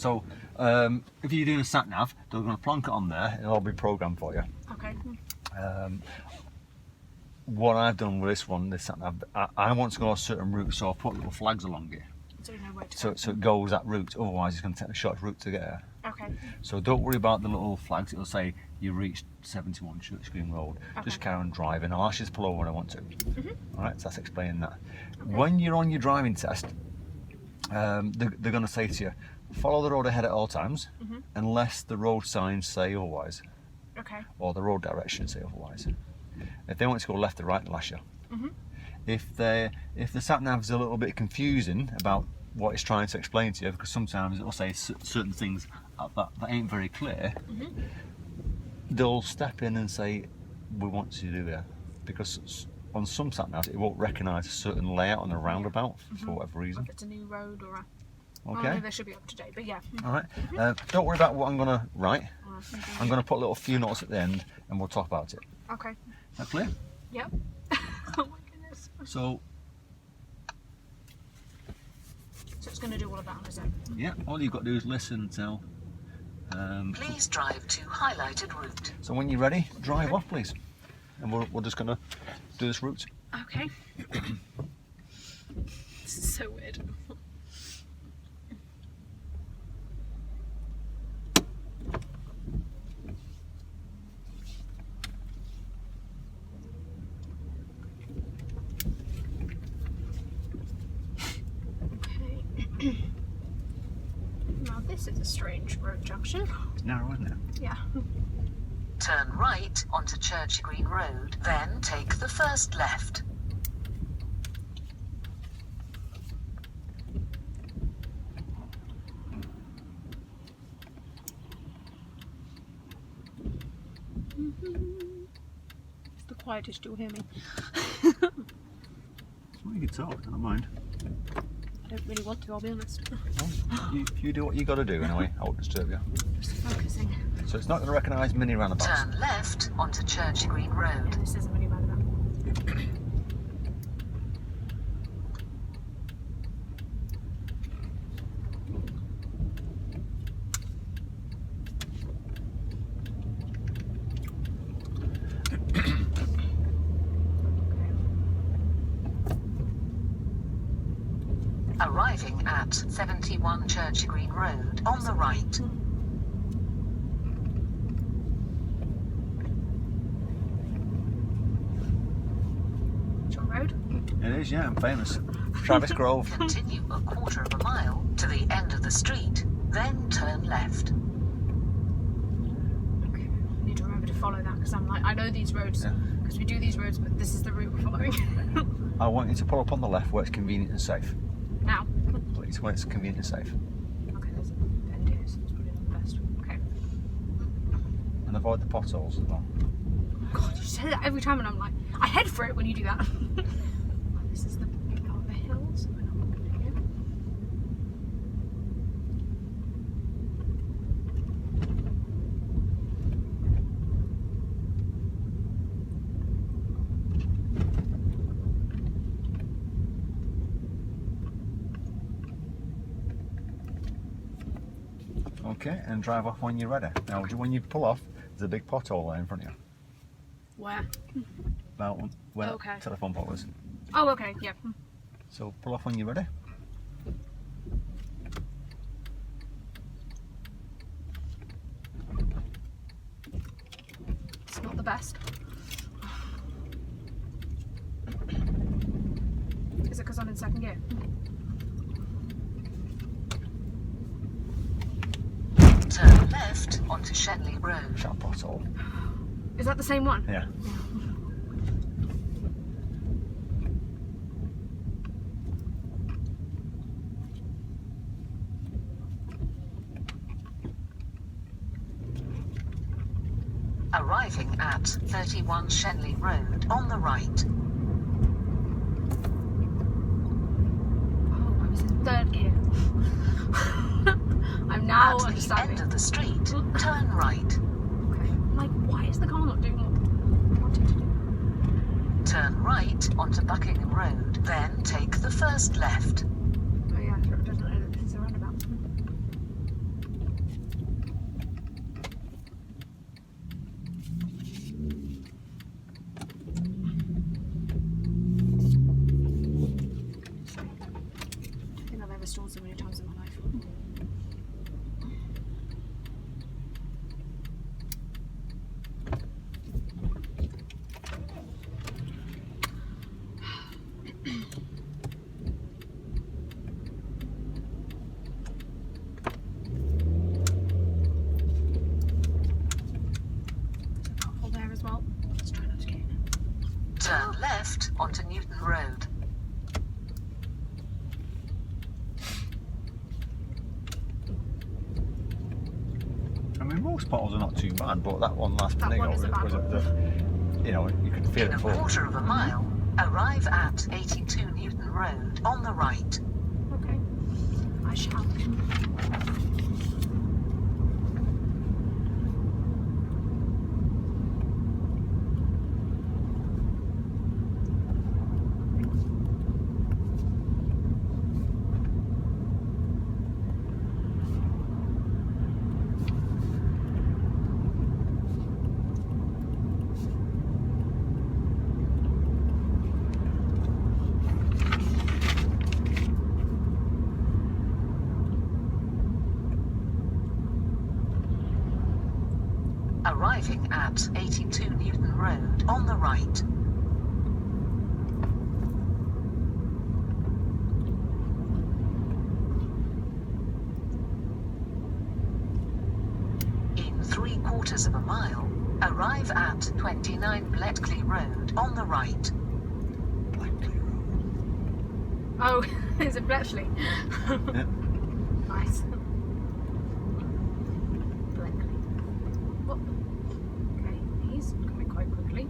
So if you're doing a sat nav, they're going to plonk it on there. It'll all be programmed for you. Okay. What I've done with this one, this sat nav, I want to go a certain route, so I'll put little flags along it. So you know where to go. So it goes that route. Otherwise, it's going to take the shortest route to get there. Okay. So don't worry about the little flags. It'll say you reached 71 Church Green Road. Okay. Just carry on driving. I'll ask you to pull over when I want to. All right, so that's explaining that. Okay. When you're on your driving test, they're going to say to you, follow the road ahead at all times, unless the road signs say otherwise. Okay. Or the road directions say otherwise. If they want to go left or right, they'll ask you. If the sat nav's a little bit confusing about what it's trying to explain to you, because sometimes it'll say certain things that ain't very clear, they'll step in and say, we want you to do that, because on some sat navs it won't recognise a certain layout on a roundabout for whatever reason. If it's a new road or a... Okay. They should be up to date, but yeah. All right. Don't worry about what I'm going to write. I'm going to put little few notes at the end, and we'll talk about it. Okay. Is that clear? Yep. Oh my goodness. So it's going to do all of that, is it? yeah, all you've got to do is listen until. Please drive to highlighted route. So when you're ready, drive off, please, and we're just going to do this route. Okay. This is so weird. Now this is a strange road junction. It's narrow, isn't it? Yeah. Turn right onto Church Green Road, then take the first left. It's the quietest you'll hear me. Well, you can talk, I don't mind. I don't really want to, I'll be honest. Well, you do what you got to do anyway. I won't disturb you. Just focusing. So it's not going to recognise mini roundabouts. Turn left onto Church Green Road. Yeah, this isn't really bad about. Arriving at 71 Church Green Road on the right. John Road? It is, yeah, I'm famous. Travis Grove. Continue a quarter of a mile to the end of the street, then turn left. Okay. I need to remember to follow that because I'm like, I know these roads because we do these roads, but this is the route we're following. I want you to pull up on the left where it's convenient and safe. Now. Please, where it's convenient and safe. Okay, there's an end here, so let's put it on first. Okay. And avoid the potholes as well. God, you say that every time, and I'm like, I head for it when you do that. This is the big part of the hills. I know what to do. Okay, and drive off when you're ready. Now, when you pull off, there's a big pothole there in front of you. Where? About where Okay. the telephone pole is. Oh, okay, yeah. So pull off when you're ready. It's not the best. Is it because I'm in second gear? Turn left onto Shenley Road. Sharp pothole. Is that the same one? Yeah. Arriving at 31 Shenley Road on the right. Oh, I was in third gear. I'm now At the understanding. end of the street, turn right. Okay. I'm like, why is the car not doing what I wanted to do? Turn right onto Buckingham Road, then take the first left. Oh yeah, it doesn't know that this is a roundabout. restored so many times in my life. There as well. Let's try not to get in. Turn left onto Newton Road. I mean, most potholes are not too bad, but that one last That minute one is a bad one. you know, you could feel In it a fall. quarter of a mile, arrive at 82 Newton Road on the right. Okay. I shall. Arriving at 82 Newton Road on the right. In 3/4 of a mile, arrive at 29 Bletchley Road on the right. Bletchley Road. Oh, is it Bletchley? Yeah. Nice. Bletchley. Oh. Okay, he's coming quite quickly.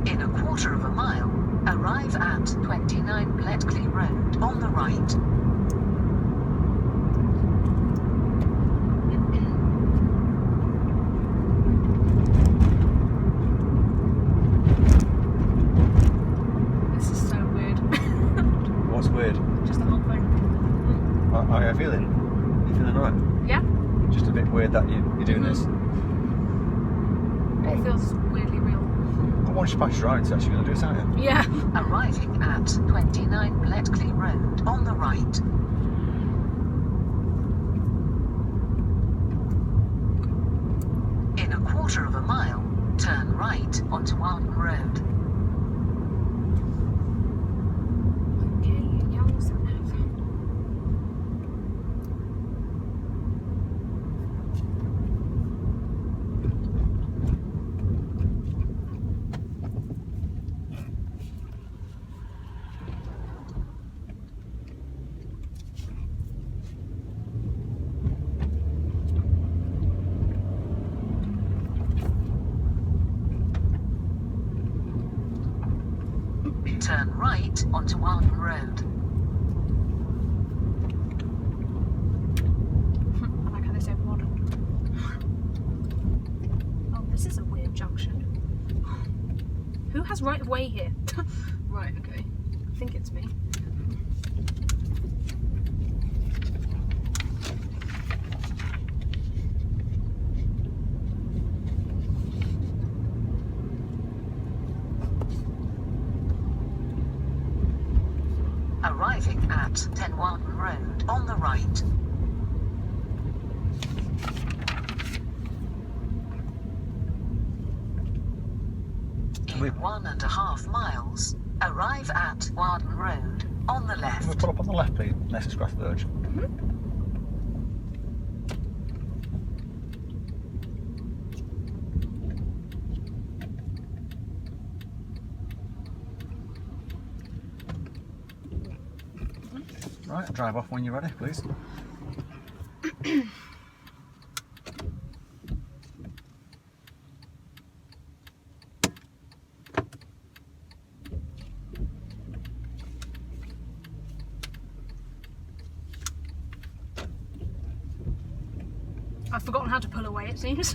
In a quarter of a mile, arrive at 29 Bletchley Road on the right. This is so weird. What's weird? Just the whole thing. How are you feeling? You feeling alright? Yeah? Just a bit weird that you're doing this. It feels weirdly real. But once you pass your driving test, you're going to do it, aren't you? Yeah. Arriving at 29 Bletchley Road on the right. In a quarter of a mile, turn right onto Arden Road. Okay, young son of. Turn right onto Arden Road. I like how they say modern. Oh, this is a weird junction. Who has right of way here? Right, okay. I think it's me. Arriving at 10 Arden Road on the right. In 1.5 miles, Arrive at Warden Road on the Can we left. pull up on the left, please, next to Scrath Verge? Right, drive off when you're ready, please. I've forgotten how to pull away, it seems.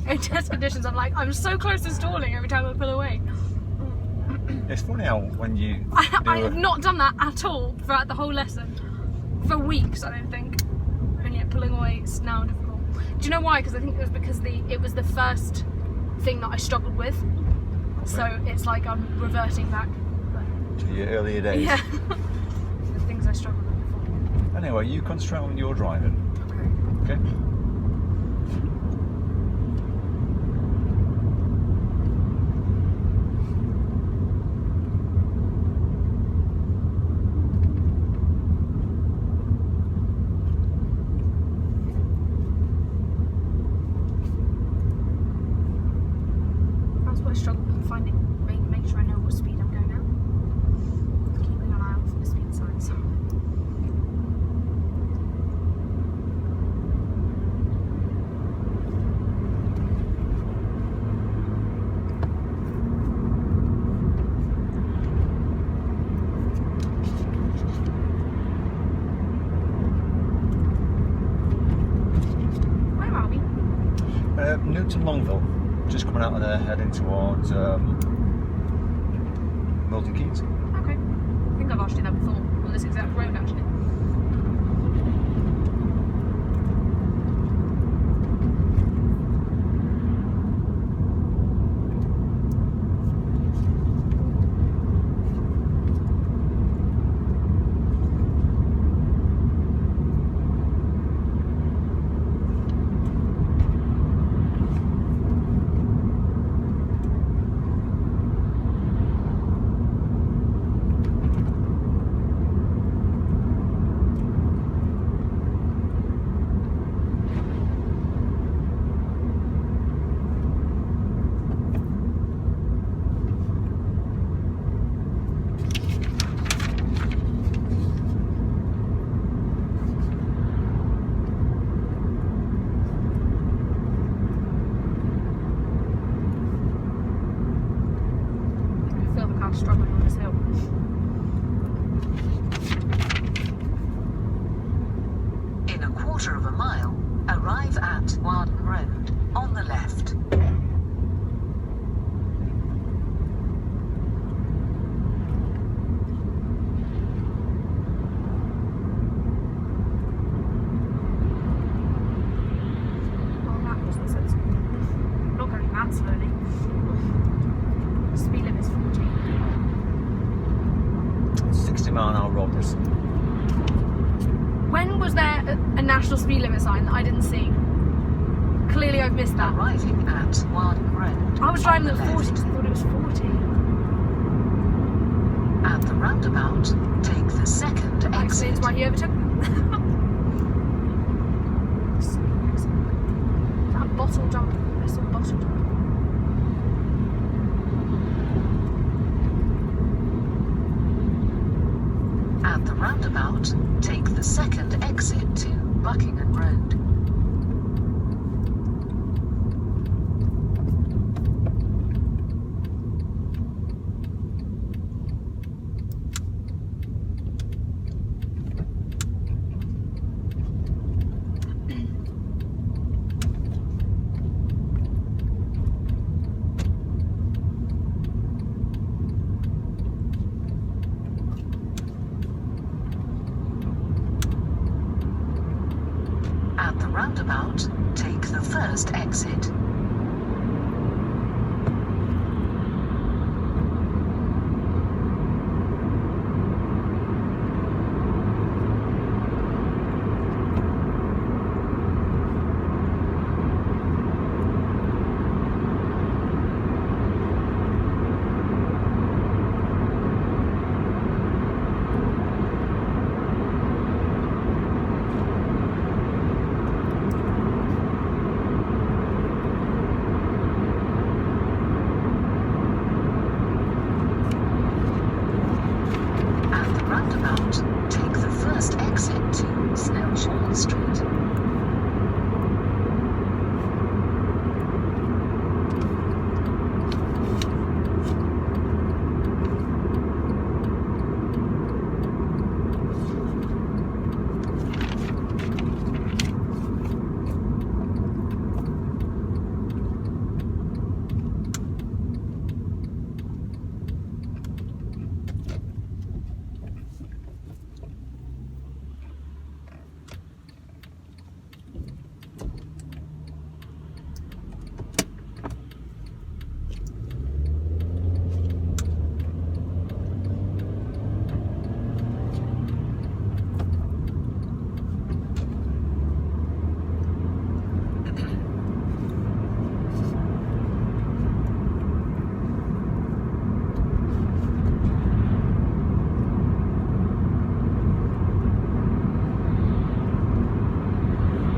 In test conditions, I'm so close to stalling every time I pull away. It's funny how when you I have not done that at all throughout the whole lesson. For weeks, I don't think. And yet pulling away is now difficult. Do you know why? Because I think it was because it was the first thing that I struggled with. So it's like I'm reverting back. to your earlier days. Yeah. The things I struggled with before. Anyway, you concentrate on your driving. Okay. Okay? That's what I struggle with, making sure I know what speed I'm going at. Keeping an eye out for the speed signs. Where are we? Newton Longville, just coming out of there, heading towards Milton Keynes. Okay. I think I've asked you that before, on this exact road actually. I feel the car struggling on this hill. In a quarter of a mile, arrive at Warden Road on the left. Oh, that was the sense. Not going that slowly. Speed limit is 40. 60-mile-an-hour road this. When was there a national speed limit sign that I didn't see? Clearly I've missed that. Arriving at Warden Road. I was driving on at the 40 left. because I thought it was 40. At the roundabout, take the second That explains exit. why he overtook me. Is that a bottle jump? I saw a bottle jump. At the roundabout, take the second exit to Buckingham Road. At the roundabout, take the first exit. roundabout, take the first exit to Snellshaw Street.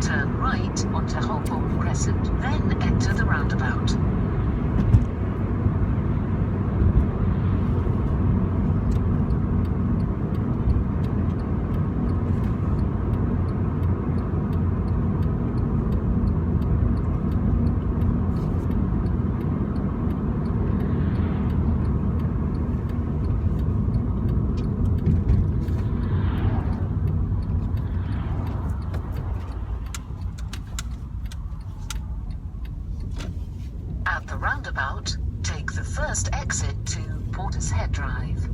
Turn right onto Holborn Crescent, then enter the roundabout. At the roundabout, take the first exit to Portishead Drive.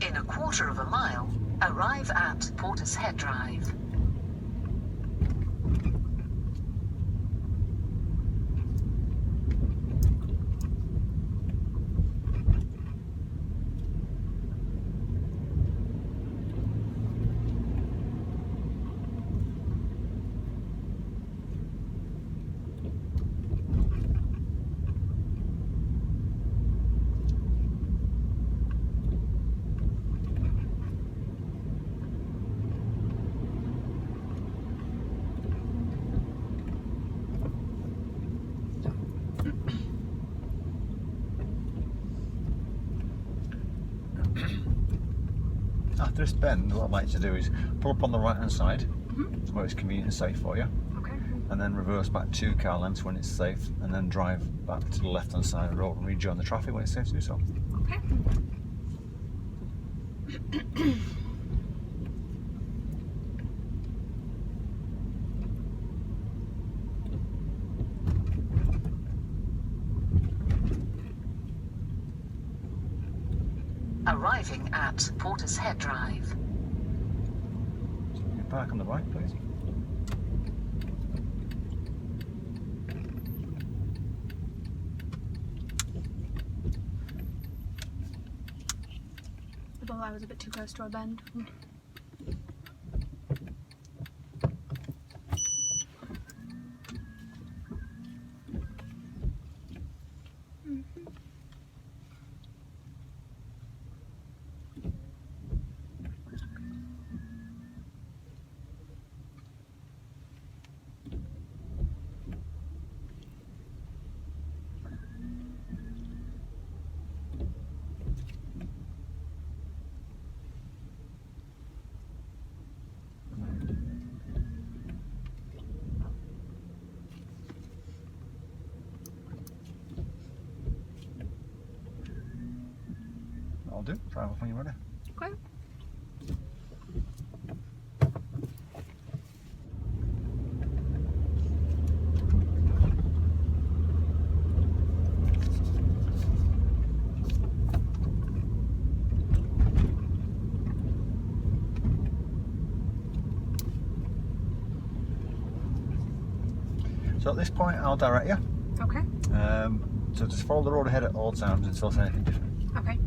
In a quarter of a mile, arrive at Portishead Drive. After this bend, what I'd like to do is pull up on the right hand side, where it's convenient and safe for you, Okay. and then reverse back 2 car lengths when it's safe, and then drive back to the left hand side of the road and rejoin the traffic when it's safe to do so. Okay. Arriving at Portishead Drive. So you can park on the right, please. I thought I was a bit too close to a bend. That'll do. Drive off when you're ready. Okay. So at this point, I'll direct you. Okay. So just follow the road ahead at all times until it's anything different. Okay.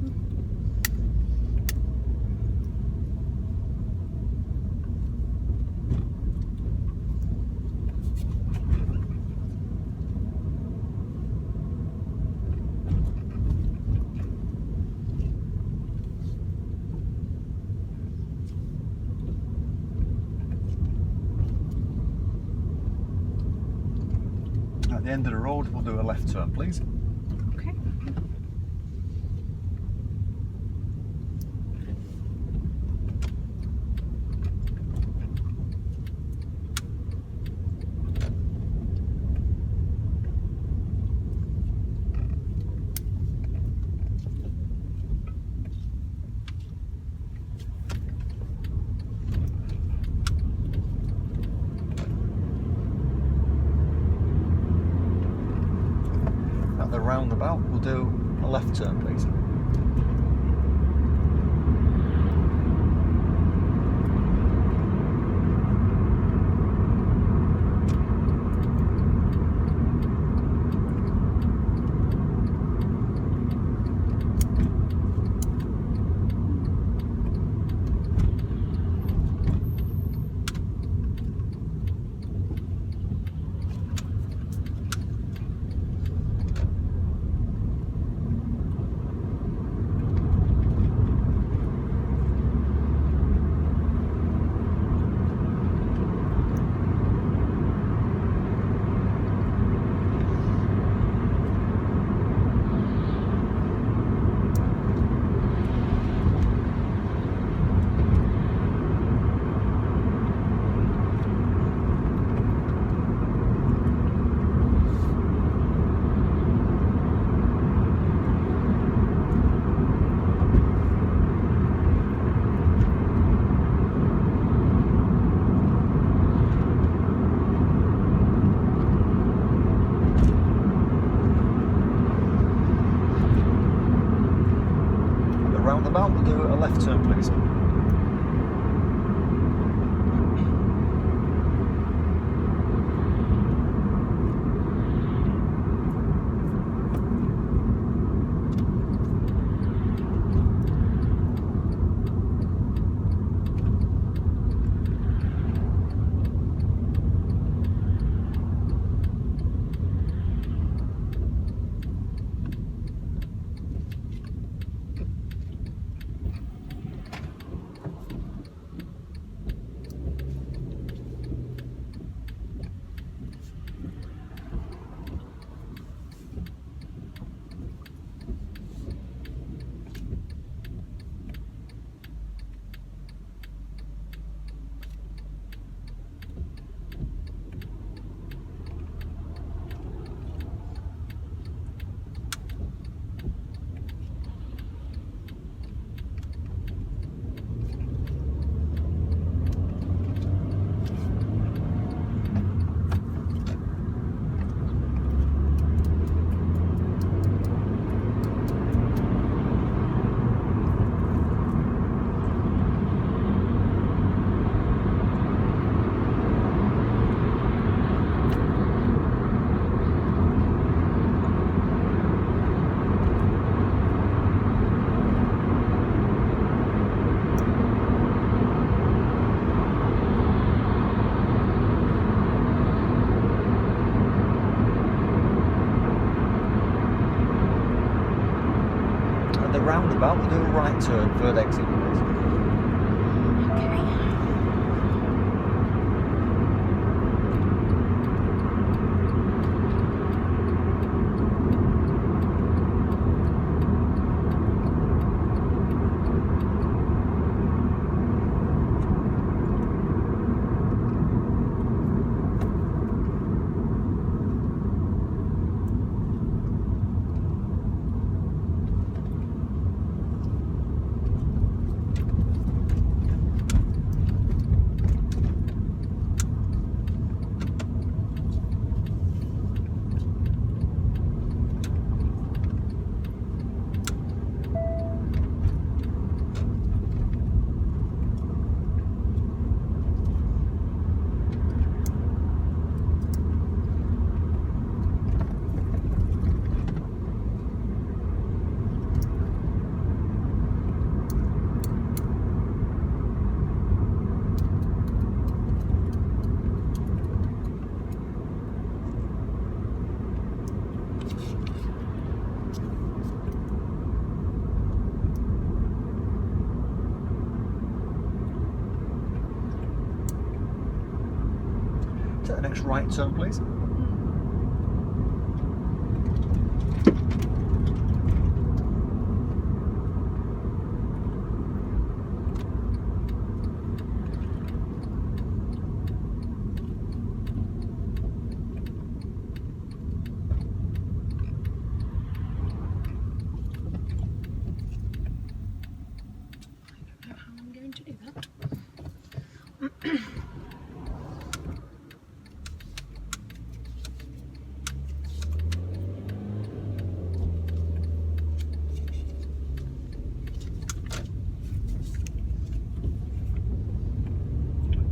At the end of the road, we'll do a left turn, please. Okay. At the roundabout, we'll do a left turn, please. Roundabout, we'll do a left turn, please. Roundabout, we'll do a right turn, third exit, please. Okay. Take the next right turn, please.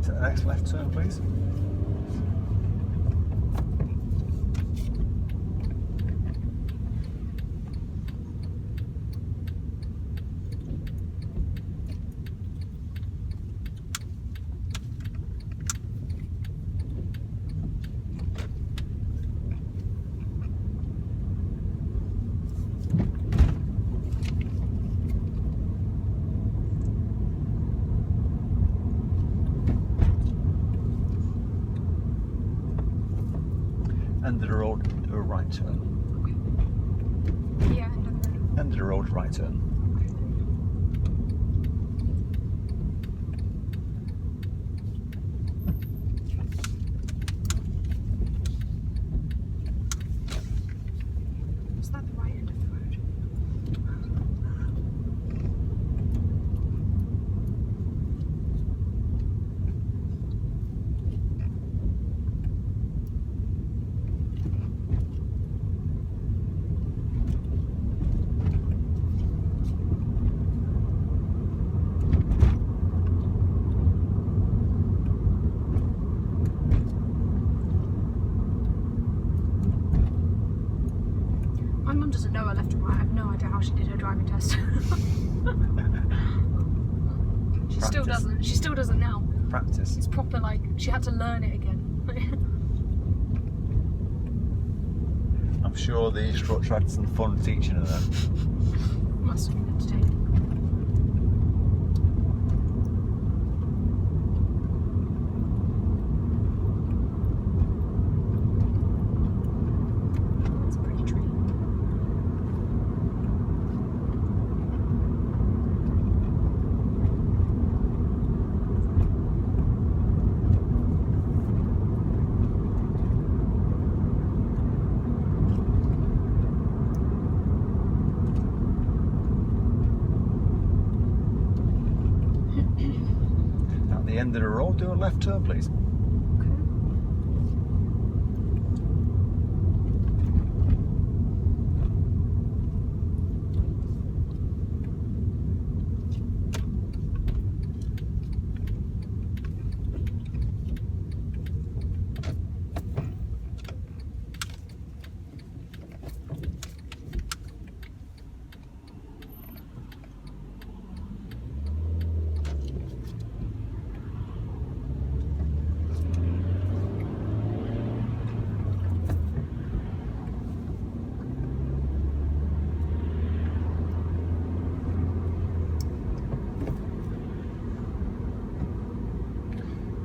the next left turn, please. End of the road, do a right turn. Yeah, End of the road, right turn. is that the right end of the road? My mum doesn't know her left and right. I have no idea how she did her driving test. She still Practice. doesn't. She still doesn't now. Practice. It's proper like she had to learn it again. I'm sure the instructor had some fun teaching her then. Must have been entertaining. That's a pretty tree. At the end of the road, do a left turn, please. Okay.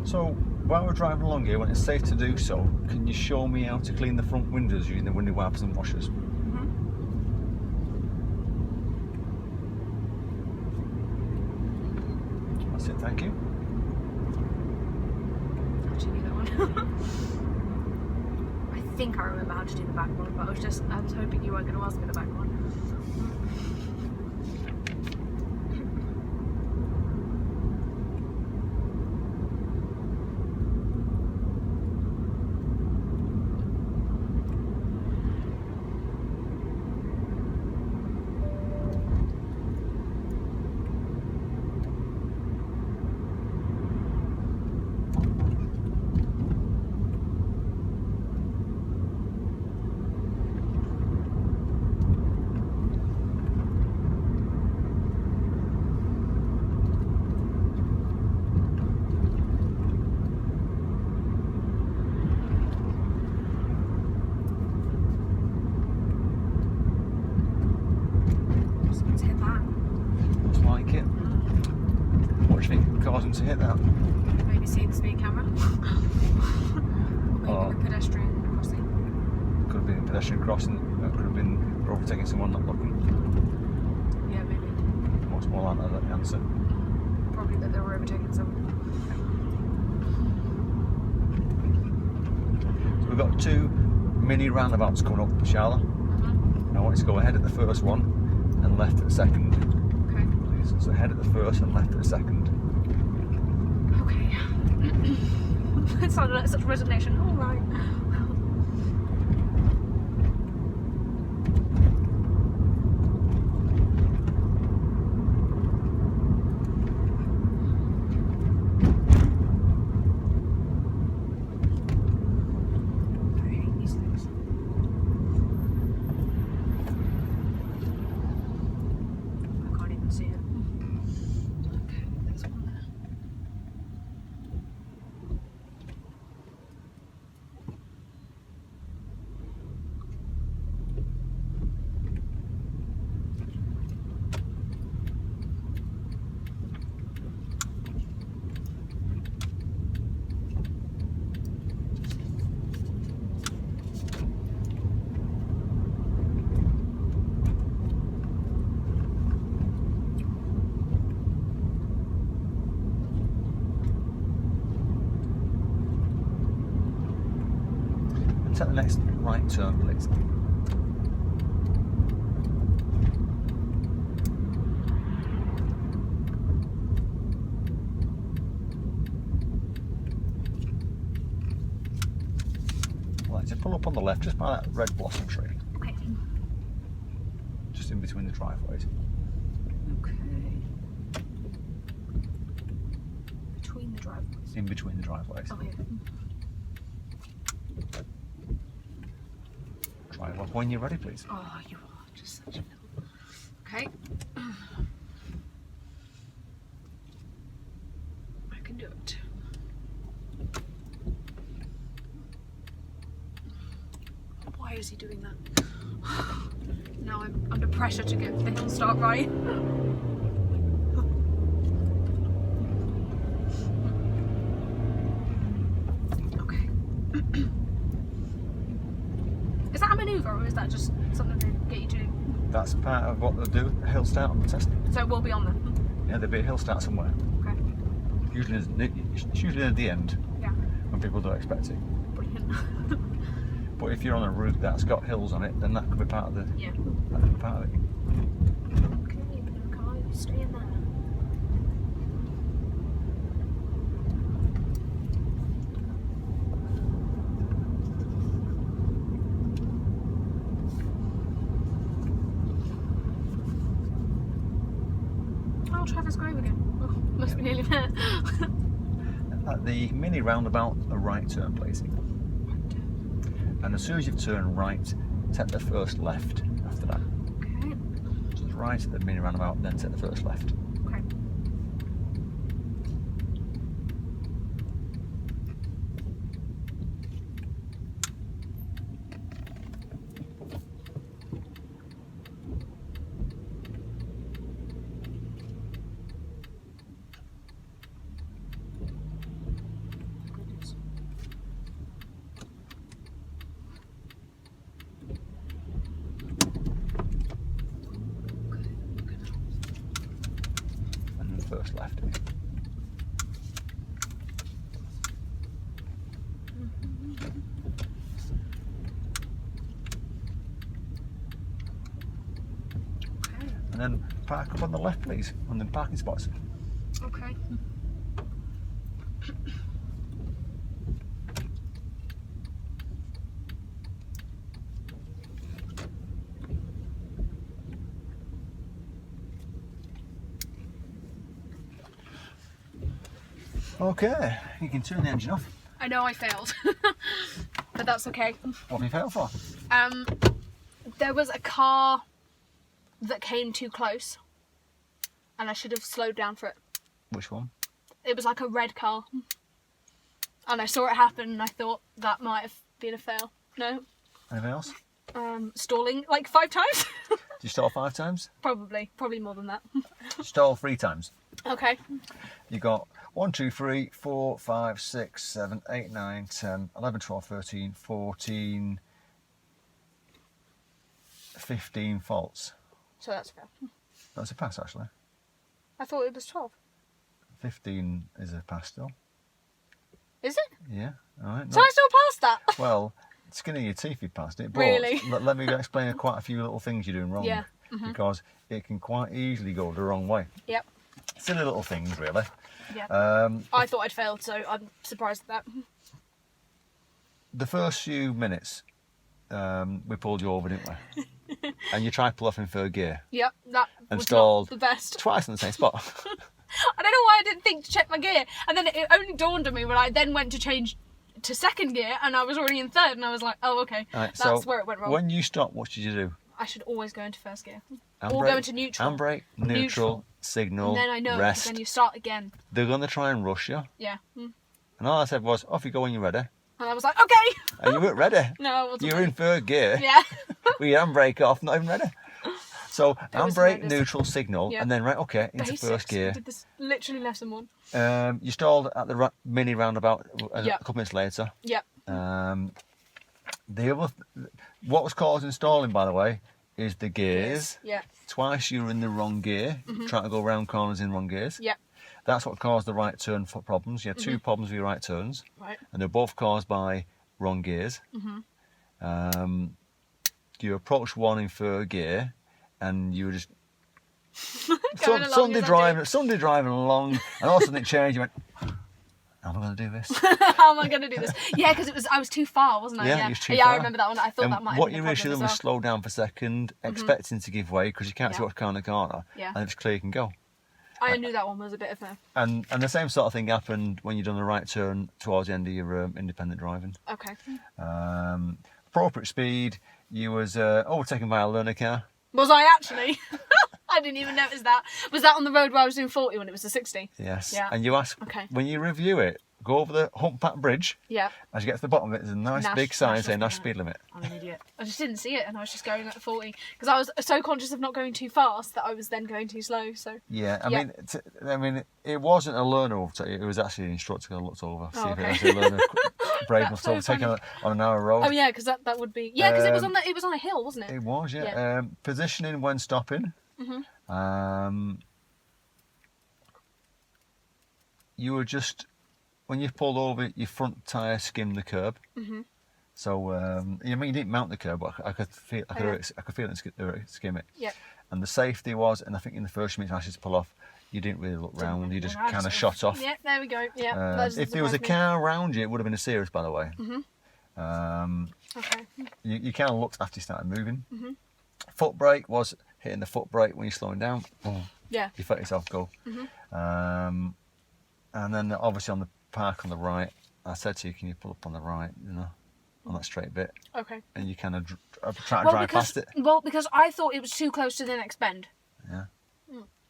So, while we're driving along here, when it's safe to do so, can you show me how to clean the front windows using the window wipers and washers? That's it, thank you. Actually knew that one. I think I remember how to do the back one, but I was hoping you weren't going to ask me the back one. Someone's hit that. Looks like it. What do you think caused them to hit that? Maybe see the speed camera. Maybe Oh. the pedestrian crossing. Could have been a pedestrian crossing, or could have been overtaking someone not looking. Yeah, maybe. What's more likely the answer? Probably that they were overtaking someone. So we've got two mini roundabouts coming up, Sharla. I want you to go ahead at the first one and left at the second. Okay. Please. So ahead at the first and left at the second. Okay. It sounded like such resignation. All right. and take the next right turn, please. Right, so pull up on the left, just by that red blossom tree. Okay. Just in between the driveways. Okay. Between the driveways. In between the driveways. Oh, yeah. Try it when you're ready, please. Oh, you are just such a little. Okay. I can do it. Why is he doing that? Now I'm under pressure to get the hill start right. Okay. Is that a manoeuvre or is that just something to get you to do? That's part of what they'll do, a hill start on the test. So it will be on there. Yeah, there'll be a hill start somewhere. Okay. It's usually at the end, Yeah. when people don't expect it. Brilliant. But if you're on a route that's got hills on it, then that could be part of the. Yeah. That could be part of it. Okay, blue car, you stay in there. Oh, Trevor's Grove again. Oh, must be nearly there. At the mini roundabout, a right turn, please. And as soon as you've turned right, take the first left after that. Okay. Just right at the mini roundabout, then take the first left. Okay. Goodness. And then first left. Okay. And then park up on the left, please, on the parking spots. Okay. Okay, you can turn the engine off. I know I failed, but that's okay. What have you failed for? There was a car that came too close, and I should have slowed down for it. Which one? It was like a red car, and I saw it happen, and I thought that might have been a fail. No, Anything else? stalling like 5 times. Did you stall 5 times? Probably more than that. Stall 3 times. Okay. You got 1, 2, 3, 4, 5, 6, 7, 8, 9, 10, 11, 12, 13, 14, 15 faults. So that's fair. That's a pass, actually. I thought it was 12. 15 is a pass still. Is it? Yeah, all right. So I still passed that? Well, skin of your teeth you passed it, but Really? let me explain quite a few little things you're doing wrong. Yeah. Because it can quite easily go the wrong way. Yep. Silly little things, really. Yeah. I thought I'd failed, so I'm surprised at that. The first few minutes, we pulled you over, didn't we? And you tried to pull off in third gear. Yep, that And was stalled not the best. twice in the same spot. I don't know why I didn't think to check my gear, and then it only dawned on me when I then went to change to second gear, and I was already in third, and I was like, oh, okay, Right, that's so where it went wrong. When you stopped, what did you do? I should always go into first gear. Or Handbrake, go into neutral. Handbrake, neutral, signal, And then I know, rest. then you start again. They're going to try and rush you. Yeah. And all I said was, off you go when you're ready. And I was like, okay. And you weren't ready. No, I wasn't. You were in third gear. Yeah. With your handbrake off, not even ready. So was handbrake, horrendous. neutral, signal, Yeah. and then right, okay, into Basics. first I gear. did this literally lesson 1. You stalled at the mini roundabout a Yeah. couple minutes later. Yep. What was causing stalling, by the way, is the gears. Yeah. Twice you were in the wrong gear, trying to go around corners in wrong gears. Yep. That's what caused the right turn problems. You had 2 problems with your right turns, Right. and they're both caused by wrong gears. You approach one in third gear, and you were just Going along, Sunday is that driving along, and all of a sudden it changed. You went, "How am I going to do this?" How am I going to do this? Yeah, because I was too far, wasn't I? Yeah, you was too Yeah, far. I remember that one. I thought And that might have what been you a really problem should have as done was well. slow down for a second, expecting to give way because you can't see Yeah. what's kind of corner, Yeah. and if it's clear you can go. I knew that one was a bit of a... And the same sort of thing happened when you've done the right turn towards the end of your independent driving. Okay. Appropriate speed. You was overtaken by a learner car. Was I actually? I didn't even notice that. Was that on the road where I was doing 40 when it was a 60? Yes. Yeah. And you ask Okay. when you review it, go over the Humpback Bridge. Yeah. As you get to the bottom of it, there's a nice big sign saying Nash speed limit. I'm an idiot. I just didn't see it, and I was just going at 40 because I was so conscious of not going too fast that I was then going too slow. So. Yeah, I Yeah. mean, it wasn't a learner overtake. It was actually an instructor who looked over, see if okay. it was a learner brave enough to so overtake funny. on a narrow road. Oh yeah, because that would be because it was on a hill, wasn't it? It was, yeah. Yeah. Positioning when stopping. You were just when you pulled over, your front tyre skimmed the curb. So you didn't mount the curb, but I could feel it skim it. Yeah. And the safety was, and I think in the first minute I should pull off, you didn't really look round. You just kind of shot off. Yeah, there we go. Yeah. If there was a car around you, it would have been a serious, by the way. Okay. You kind of looked after you started moving. Foot brake was hitting the foot brake when you're slowing down. Boom. Yeah. You felt yourself go. And then obviously on the park on the right, I said to you, can you pull up on the right, on that straight bit? Okay. And you kind of try to drive past it. Well, because I thought it was too close to the next bend. Yeah.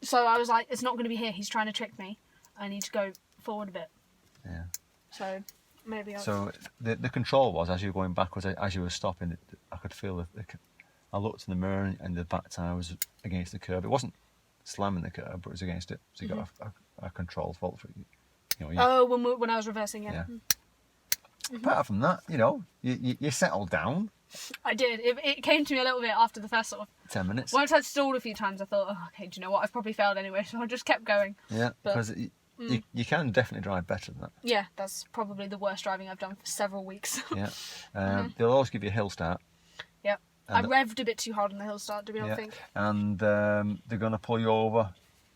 So I was like, it's not going to be here. He's trying to trick me. I need to go forward a bit. Yeah. So maybe. So the control was as you were going backwards, as you were stopping. I could feel I looked in the mirror and the back tyre was against the curb. It wasn't slamming the curb, but it was against it. So you got a control fault for it. When I was reversing, yeah. Apart from that, you settled down. I did. It came to me a little bit after the first sort of 10 minutes. Once I'd stalled a few times, I thought, okay, do you know what? I've probably failed anyway, so I just kept going. Yeah, because you can definitely drive better than that. Yeah, that's probably the worst driving I've done for several weeks. Yeah. They'll always give you a hill start. Yep. I revved a bit too hard on the hill start, do we not think? And they're going to pull you over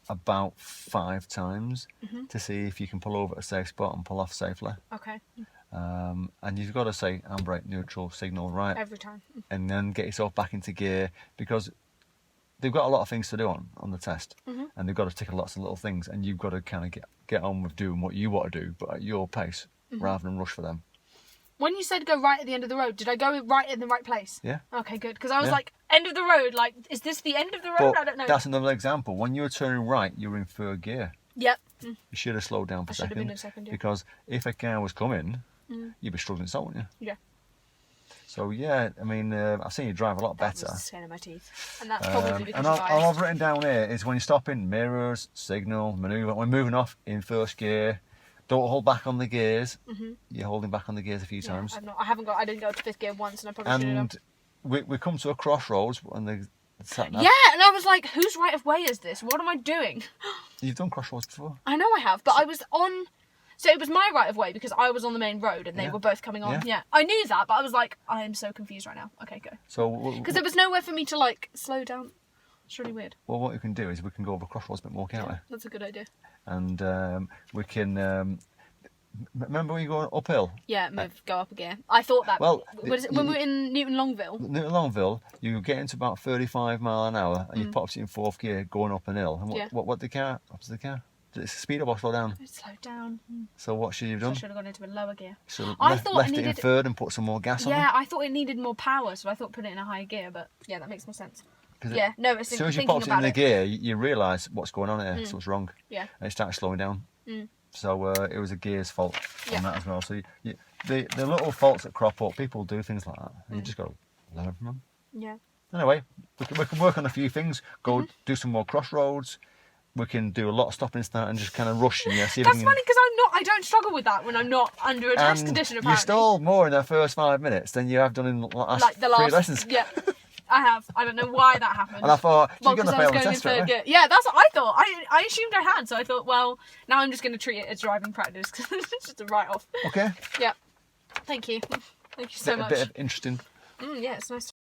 about 5 times to see if you can pull over at a safe spot and pull off safely. Okay. And you've got to say handbrake, neutral, signal, right. Every time. And then get yourself back into gear because they've got a lot of things to do on the test. And they've got to tick lots of little things and you've got to kind of get on with doing what you want to do, but at your pace, rather than rush for them. When you said go right at the end of the road, did I go right in the right place? Yeah. Okay, good. Because I was like, end of the road, like, is this the end of the road? But I don't know. that's another example. When you were turning right, you were in third gear. Yep. You should have slowed down for a second. should have been in second, yeah. Because if a car was coming, you'd be struggling so, wouldn't you? Yeah. So yeah, I mean, I've seen you drive a lot better. That was the skin of my teeth. And that's probably because and of all I've written down here is when you're stopping, mirrors, signal, manoeuvre. When moving off in first gear, don't hold back on the gears. You're holding back on the gears a few times. I didn't go to fifth gear once, and I probably should have. And we come to a crossroads and the sat nav. Yeah, and I was like, whose right of way is this? What am I doing? You've done crossroads before. I know I have, but I was on. So it was my right of way because I was on the main road and they were both coming on. Yeah, I knew that, but I was like, I am so confused right now. Okay, go. So because there was nowhere for me to like slow down. It's really weird. Well, what we can do is we can go over crossroads a bit more, can't we? That's a good idea. And we can. Remember when you go uphill? Yeah, go up a gear. I thought that. Well, when we were in Newton Longville. Newton Longville, you get into about 35 mile an hour and you popped it in fourth gear going up an hill. And what the car? Up to the car? Did it speed up or slow down? It slowed down. So what should you have done? I should have gone into a lower gear. So I left, thought left I it in needed third and put some more gas on. Yeah, I thought it needed more power, so I thought put it in a higher gear. But yeah, that makes more sense. Yeah, no, as soon as you popped it in the gear, you realise what's going on here, something's wrong. Yeah. And it started slowing down. So it was a gear's fault on that as well. So the little faults that crop up, people do things like that. And you just got to learn from them. Yeah. Anyway, we can work on a few things. Go do some more crossroads. We can do a lot of stopping and start and just kind of rush and see That's funny because I don't struggle with that when I'm not under a test condition. Apparently, you stalled more in the first 5 minutes than you have done in the last the last 3 lessons. Yeah. I have. I don't know why that happened. And I thought, you're going to fail the going test, right? Yeah, that's what I thought. I assumed I had, so I thought, well, now I'm just going to treat it as driving practice because it's just a write-off. Okay. Yeah. Thank you. Thank you so much. A bit of interesting Yeah, it's nice.